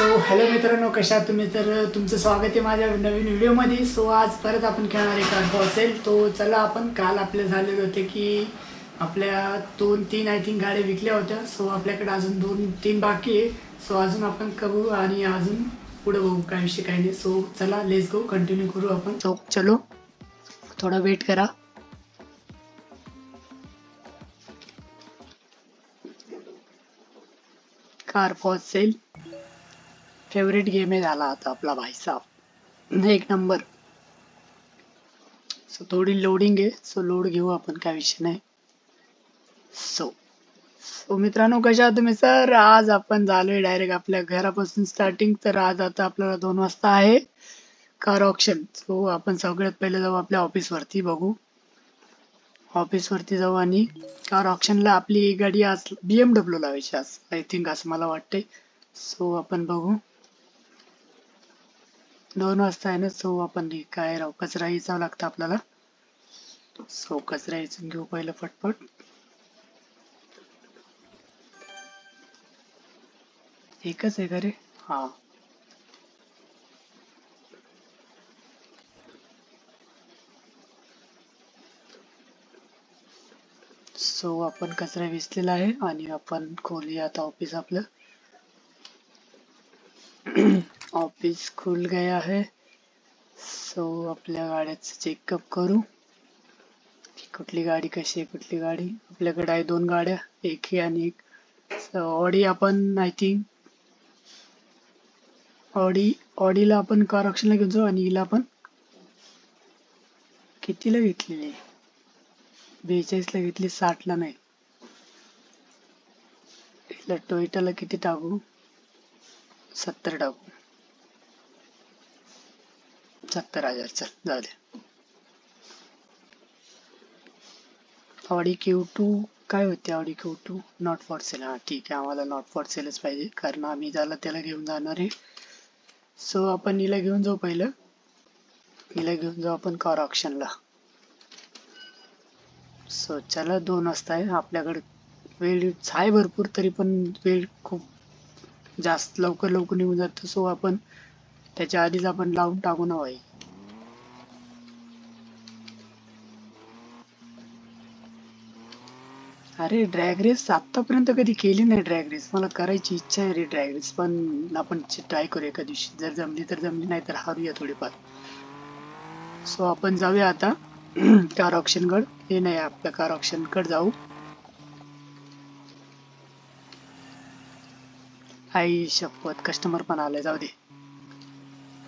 Hello मित्रांनो, कशा आहात तुम्ही? तर तुमचं स्वागत आहे माझ्या नवीन व्हिडिओमध्ये. आज परत आपण खेळणार आहे कार असेल. चला, आपण काल आपले झालेले होते की आपल्या 2-3 आय थिंक गाड्या विकल्या होत्या. आपल्याकडे अजून 2-3 बाकी आहे. अजून आपण करू आणि अजून पुढे बघू काय विषय काय नाही. चला, लेट्स गो, कंटिन्यू करू आपण. चलो, थोडा वेट करा. Car for sale favourite game आहे झाला आता आपला भाई साहब, एक नंबर. थोडी लोडिंग आहे, लोड घेऊ आपण, काय विषय नाही. मित्रांनो, कशा आहात तुम्ही? सर, आज आपण झालोय डायरेक्ट आपल्या घरापासून स्टार्टिंग. तर आज आता आपल्याला 2 वाजता आहे कार ऑप्शन. आपण सगळ्यात पहिले जाऊ आपल्या ऑफिस वरती, बघू ऑफिस वरती जाऊ आणि कार ऑप्शनला आपली गाडी आज BMW लावायची आज, आय थिंक, असं मला वाटतंय. आपण बघू 2 वाजता आहे ना. आपण काय राहू, कचरा यायचा लागतं आपल्याला. कचरा यायचं घेऊ पहिलं फटफट. एकच आहे का रे? हा, आपण कचरा विसलेला आहे आणि आपण खोलूया आता ऑफिस आपलं. ऑफिस खुल गया है. आपल्या गाड्याचं चेकअप करू, कुठली गाडी कशी आहे. कुठली गाडी आपल्याकडे आहे? 2 गाड्या, एक ही आणि एक ऑडी. आपण आय थिंक ऑडीला आपण कार ऑप्शनला घेऊन जाऊ आणि हिला आपण कितीला घेतलेली? 42 ला घेतली, 60 ला नाही. हिला टोयोटाला किती टाकू? 70 टाकू. 70,000. चल, जाऊ दे. ऑडी Q2 काय होते? Audi Q2 not for sale. हा, ठीक आहे, आम्हाला नॉट फॉर सेलच पाहिजे, कारण आम्ही त्याला घेऊन जाणार आहे. आपण हिला घेऊन जाऊ पहिलं. हिला घेऊन जाऊ आपण कार ऑप्शनला. चला, 2 वाजता आहे आपल्याकडे. वेळ आहे भरपूर, तरी पण वेळ खूप जास्त लवकर निघून जातो. आपण त्याच्या आधीच आपण लावून टाकू ना भाई. अरे, ड्रॅग रेस आतापर्यंत कधी केली नाही. ड्रॅग रेस मला करायची इच्छा आहे रे, ड्रॅग रेस. पण आपण ट्राय करूया एका दिवशी, जर जमली तर जमली, नाही तर हारूया थोडीफार. आपण जाऊया आता कार ऑप्शन कडे. हे नाही, आपल्या कार ऑप्शन कडे जाऊ. आई शपथ, कस्टमर पण आलाय. जाऊ दे,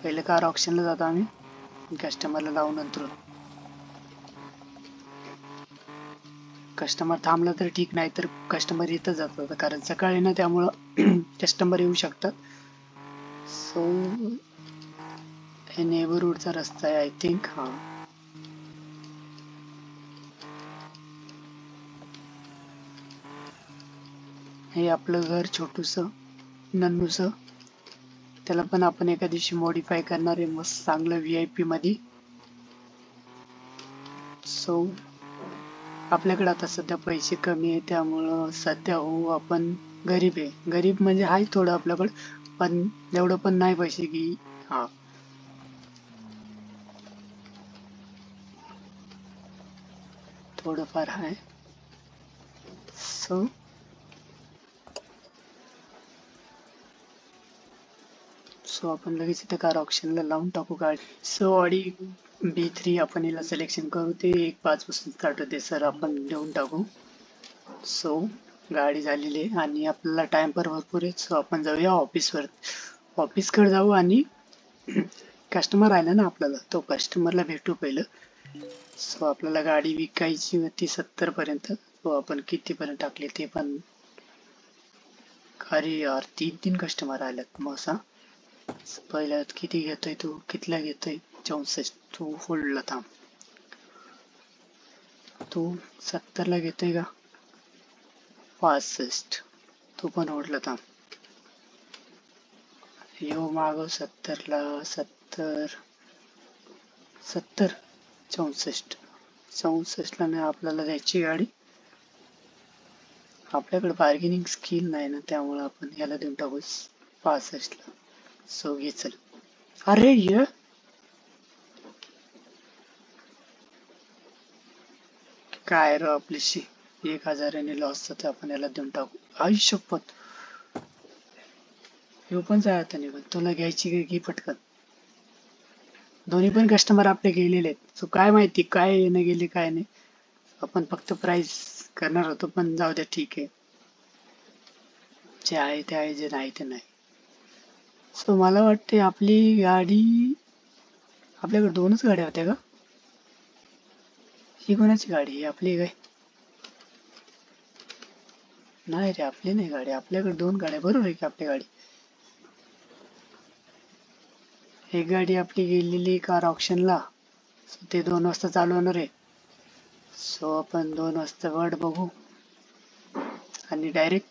पहिले कार ऑप्शनला जातो आम्ही, कस्टमरला लावून नंतर. कस्टमर थांबला तर ठीक, नाही तर कस्टमर येतं जातात, कारण सकाळी ना, त्यामुळं कस्टमर येऊ शकतात. हे नेबरहूडचा रस्ता आहे आय थिंक. हा, हे आपलं घर छोटूस नन्नूस, त्याला पण आपण एका दिवशी मॉडीफाय करणार आहे मस्त चांगलं VIP मध्ये. आपल्याकडे आता सध्या पैसे कमी आहे, त्यामुळं सध्या आपण गरीब आहे. गरीब म्हणजे आहे थोडं आपल्याकडं, पण एवढं पण नाही पैसे की. हा, थोडंफार आहे. आपण लगेच इथे कार ऑप्शनला लावून टाकू गाडी. ऑडी B3 आपण हिला सिलेक्शन करू. ते 1.5 पासून स्टार्ट होते सर, आपण देऊन टाकू. गाडी झालेली आहे आणि आपल्याला टाइम पर भरपूर आहे. आपण जाऊया ऑफिसकडे जाऊ आणि कस्टमर राहिला ना आपल्याला, तो कस्टमरला भेटू पहिलं. आपल्याला गाडी विकायची होती 70 पर्यंत. आपण कितीपर्यंत टाकले ते पण. अरे यार, 3 कस्टमर आलेत मसा. पहिल्या किती घेतोय तू? कितीला घेतोय? 64. तू फुलला थांब. तू 70 ला घेतोय का? 65. तू पण ओढला थांब. यो मागव 70 ला. 70 64 ला नाही आपल्याला द्यायची गाडी. आपल्याकडे बार्गेनिंग स्किल नाही ना, त्यामुळे आपण याला देऊन टाकू 65 ला. सो घे चल. अरे ये काय रे आपलीशी 1,000 लॉस तर आपण याला देऊन टाकू. आई शपथ, हे पण जाय आता निघून. तुला घ्यायची की घे पटकन. दोन्ही पण कस्टमर आपले गेलेले आहेत. सो काय माहिती काय येणं गेले काय नाही. आपण फक्त प्राइस करणार होतो पण जाऊ द्या ठीक आहे. जे आहे ते आहे, जे नाही ते नाही. सो मला वाटते आपली गाडी, आपल्याकडे 2च गाड्या होत्या का? ही कोणाची गाडी? ही आपली काय? नाही रे, आपली नाही गाडी. आपल्याकडे 2 गाड्या. बरोबर आहे की आपली गाडी. एक गाडी आपली गेलेली कार ऑप्शनला. ते 2 वाजता चालू होणार आहे. सो आपण 2 वाजता वाट बघू आणि डायरेक्ट.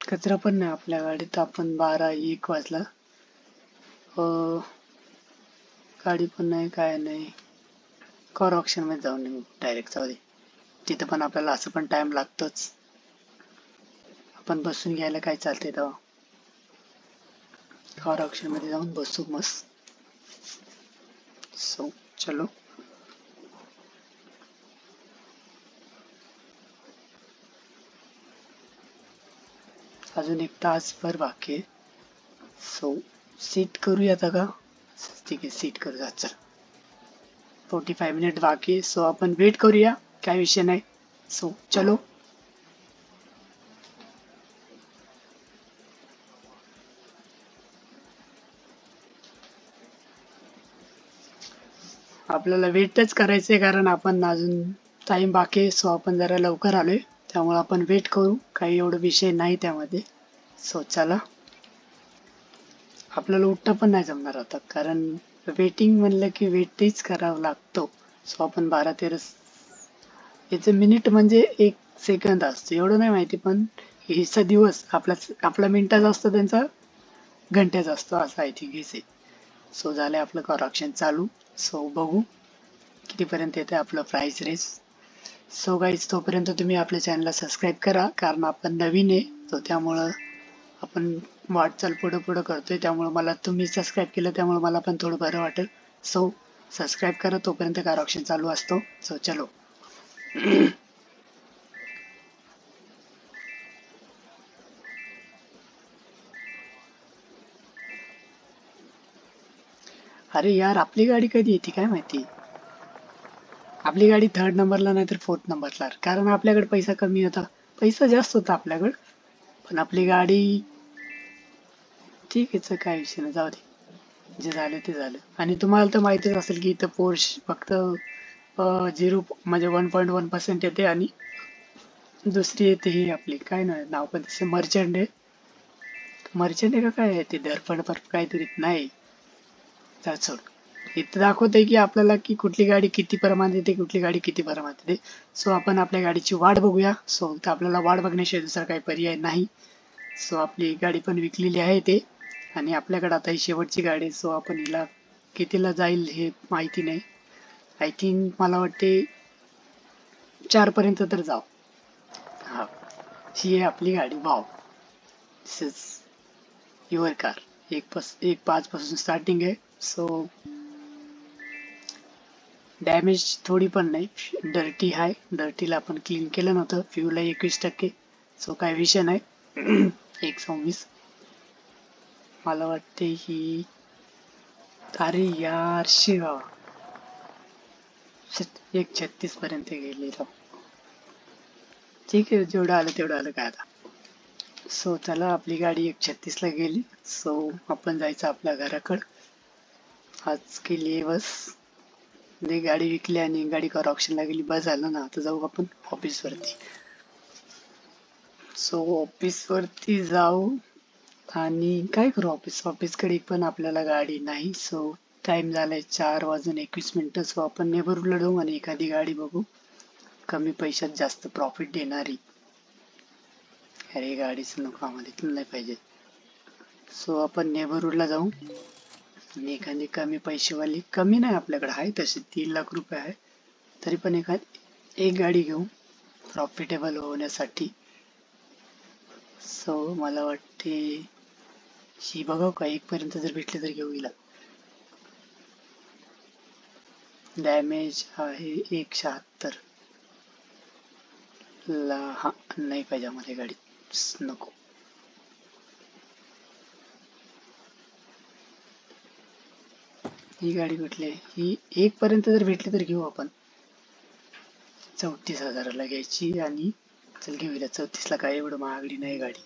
कचरा पण नाही आपल्या गाडीत. आपण 12-1 वाजला. गाडी पण नाही काय नाही. कार ऑप्शन मध्ये जाऊन निघू डायरेक्ट. जाऊ दे, तिथं पण आपल्याला असं पण टाइम लागतोच. आपण बसून घ्यायला काय चालतंय तेव्हा. कार ऑप्शन मध्ये जाऊन बसू मस्त. सो चलो. अजून 1 तासभर बाकी आहे. सो सीट करूयात का? ठीक आहे, सीट करूया. चल, 45 मिनिट बाकी. सो आपण वेट करूया, काय विषय नाही. सो चलो. आपल्याला वेटच करायचंय कारण आपण अजून टाइम बाकी आहे. सो आपण जरा लवकर आलोय त्यामुळे आपण वेट करू. काही एवढं विषय नाही त्यामध्ये. सो चला. आपल्याला उठता पण नाही जमणार आता कारण वेटिंग म्हणलं की वेटच करावं लागतो. सो आपण 12-13 याचं मिनिट म्हणजे 1 सेकंद असतो एवढं नाही माहिती, पण हिचा दिवस आपला मिनिटाचा असतो, त्यांचा घंट्याचा असतो, असं आय थिंक हे. सो झालंय आपलं कॉरक्शन चालू. सो बघू कितीपर्यंत येते आपलं प्राइस रेस. सो गाईज, तोपर्यंत तुम्ही आपल्या चॅनलला सबस्क्राईब करा कारण आपण नवीन आहे. तो त्यामुळं आपण वाटचाल पुढं पुढं करतोय. त्यामुळे मला तुम्ही सबस्क्राईब केलं त्यामुळे मला पण थोडं बरं वाटेल. सो सबस्क्राईब करा, तोपर्यंत कार ऑप्शन चालू असतो. सो चलो. अरे यार, आपली गाडी कधी येते काय माहिती. आपली गाडी 3rd नंबरला नाही तर 4th नंबरला, कारण आपल्याकडे पैसा कमी होता. पैसा जास्त होता आपल्याकडे पण आपली गाडी ठीक आहे. काय विषय नाही, जाऊ दे. जे झालं ते झालं. आणि तुम्हाला तर माहितीच असेल की इथं पोर्श फक्त 0 म्हणजे 1.1% येते आणि दुसरी येते ही आपली काय नाव पण तसं मर्चंट आहे. मर्चंट आहे का काय आहे ते, धरपड काहीतरी नाही. तर सोड. इथं दाखवतंय की आपल्याला की कुठली गाडी किती प्रमाणात येते, कुठली गाडी किती प्रमाणात येते. सो आपण आपल्या गाडीची वाट बघूया. सो तर आपल्याला वाट बघण्याशिवाय दुसरा काही पर्याय नाही. सो आपली गाडी पण विकलेली आहे ते, आणि आपल्याकडे आता ही शेवटची गाडी आहे. सो आपण हिला कितीला जाईल हे माहिती नाही. आय थिंक मला वाटते 4 पर्यंत तर जाऊ. हा, ही आहे आपली गाडी. Wow, this is your car. 1.5 पासून स्टार्टिंग आहे. सो डॅमेज थोडी पण नाही. डर्टी आहे. डर्टीला आपण क्लीन केलं नव्हतं. फ्यूला 21%. सो काय विषय नाही. 126 मला वाटते ही. अरे यार शिवा, 136 पर्यंत गेली. ठीक आहे, जेवढं आलं तेवढं आलं काय आता. सो चला, आपली गाडी 136 ला गेली. सो आपण जायचं आपल्या घराकडं. आज केली बस. गाडी विकली आणि गाडी कार ऑप्शनला गेली, बस झालं ना. आता जाऊ आपण ऑफिस वरती. सो ऑफिस वरती जाऊ आणि काय करू. ऑफिसकडे पण आपल्याला गाडी नाही. सो टाइम झालाय 4:21. सो आपण नेबरहूडला जाऊ आणि एखादी गाडी बघू कमी पैशात जास्त प्रॉफिट देणारी. अरे गाडीच नको आम्हाला, इथून नाही पाहिजे. सो आपण नेबरहूडला जाऊ आणि एखादी कमी पैसेवाली, कमी नाही आपल्याकडे आहे तशी 3 लाख रुपये आहे, तरी पण एक गाडी घेऊ प्रॉफिटेबल होण्यासाठी. सो मला वाटते ही बघाव का, 1 पर्यंत जर भेटले तर घेऊ. हिला डॅमेज आहे 176 ला. हा नाही पाहिजे आम्हाला गाडी, नको. ही गाडी कुठली आहे? ही 1 पर्यंत जर भेटली तर घेऊ आपण. 34,000ला घ्यायची आणि चल घेऊया. 34ला काय एवढं महागडी नाही गाडी.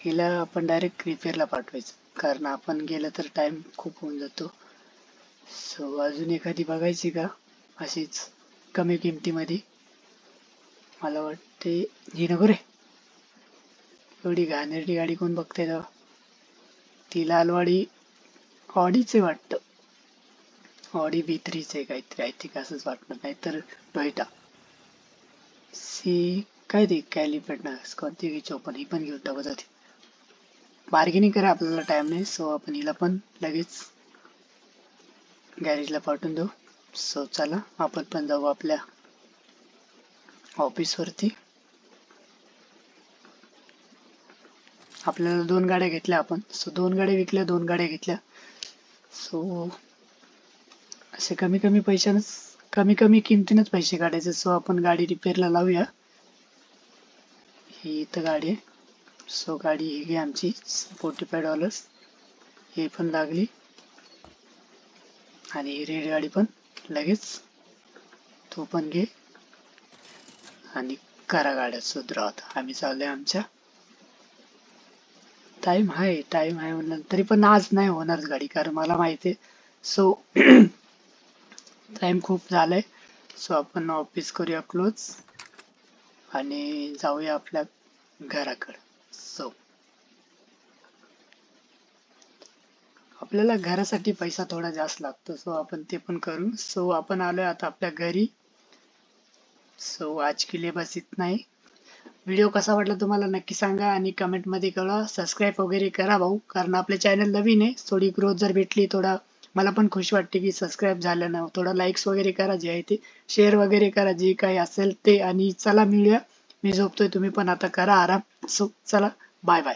हिला आपण डायरेक्ट रिपेअरला पाठवायचं, कारण आपण गेलं तर टाइम खूप होऊन जातो. सो अजून एखादी बघायची का अशीच कमी किमतीमध्ये? मला वाटते ही नको रे, एवढी घाणेरडी गाडी कोण बघते तेव्हा. ती लालवाडी ऑडीचे वाटतं, ऑडी B3 आहे काहीतरी, आय थिंक असंच वाटणार, नाही तर टोयोटा सी काय ते कॅलिफेटनस कोणती घ्यायची आपण. ही पण घेऊन टाकत होती. बार्गेनिंग करा, आपल्याला टाइम नाही. सो आपण हिला पण लगेच गॅरेजला पाठवून देऊ. सो चला आपण पण जाऊ आपल्या ऑफिस वरती. आपल्याला 2 गाड्या घेतल्या आपण. सो 2 गाड्या विकल्या, 2 गाड्या घेतल्या. सो असे कमी कमी पैशानच, कमी कमी किमतीनच पैसे काढायचे. सो आपण गाडी रिपेअरला लावूया. ही इथं गाडी आहे. सो गाडी ही घे आमची $45. ही पण लागली आणि ही रेड गाडी पण लगेच तू पण घे आणि करा गाड्या सुधरावत. आम्ही चाललोय आमच्या. टाइम आहे म्हणलं तरी पण आज नाही होणार गाडी, कारण मला माहिती आहे. सो टाइम खूप झालाय. सो आपण ऑफिस करूया क्लोज आणि जाऊया आपल्या घराकडे. सो आपल्याला घरासाठी पैसा थोडा जास्त लागतो, सो आपण ते पण करू. सो आपण आलोय आता आपल्या घरी. सो आज के लिए बस इतना ही. व्हिडिओ कसा वाटला तुम्हाला नक्की सांगा आणि कमेंट मध्ये कळवा. सबस्क्राईब वगैरे करा भाऊ, कारण आपले चॅनल नवीन आहे. थोडी ग्रोथ जर भेटली, थोडा मला पण खुशी वाटते की सबस्क्राईब झालं ना. थोडा लाईक्स वगैरे करा, जे आहे ते शेअर वगैरे करा, जे काही असेल ते. आणि चला मिळूया. मी झोपतोय, तुम्ही पण आता करा आराम. सो चला, बाय बाय.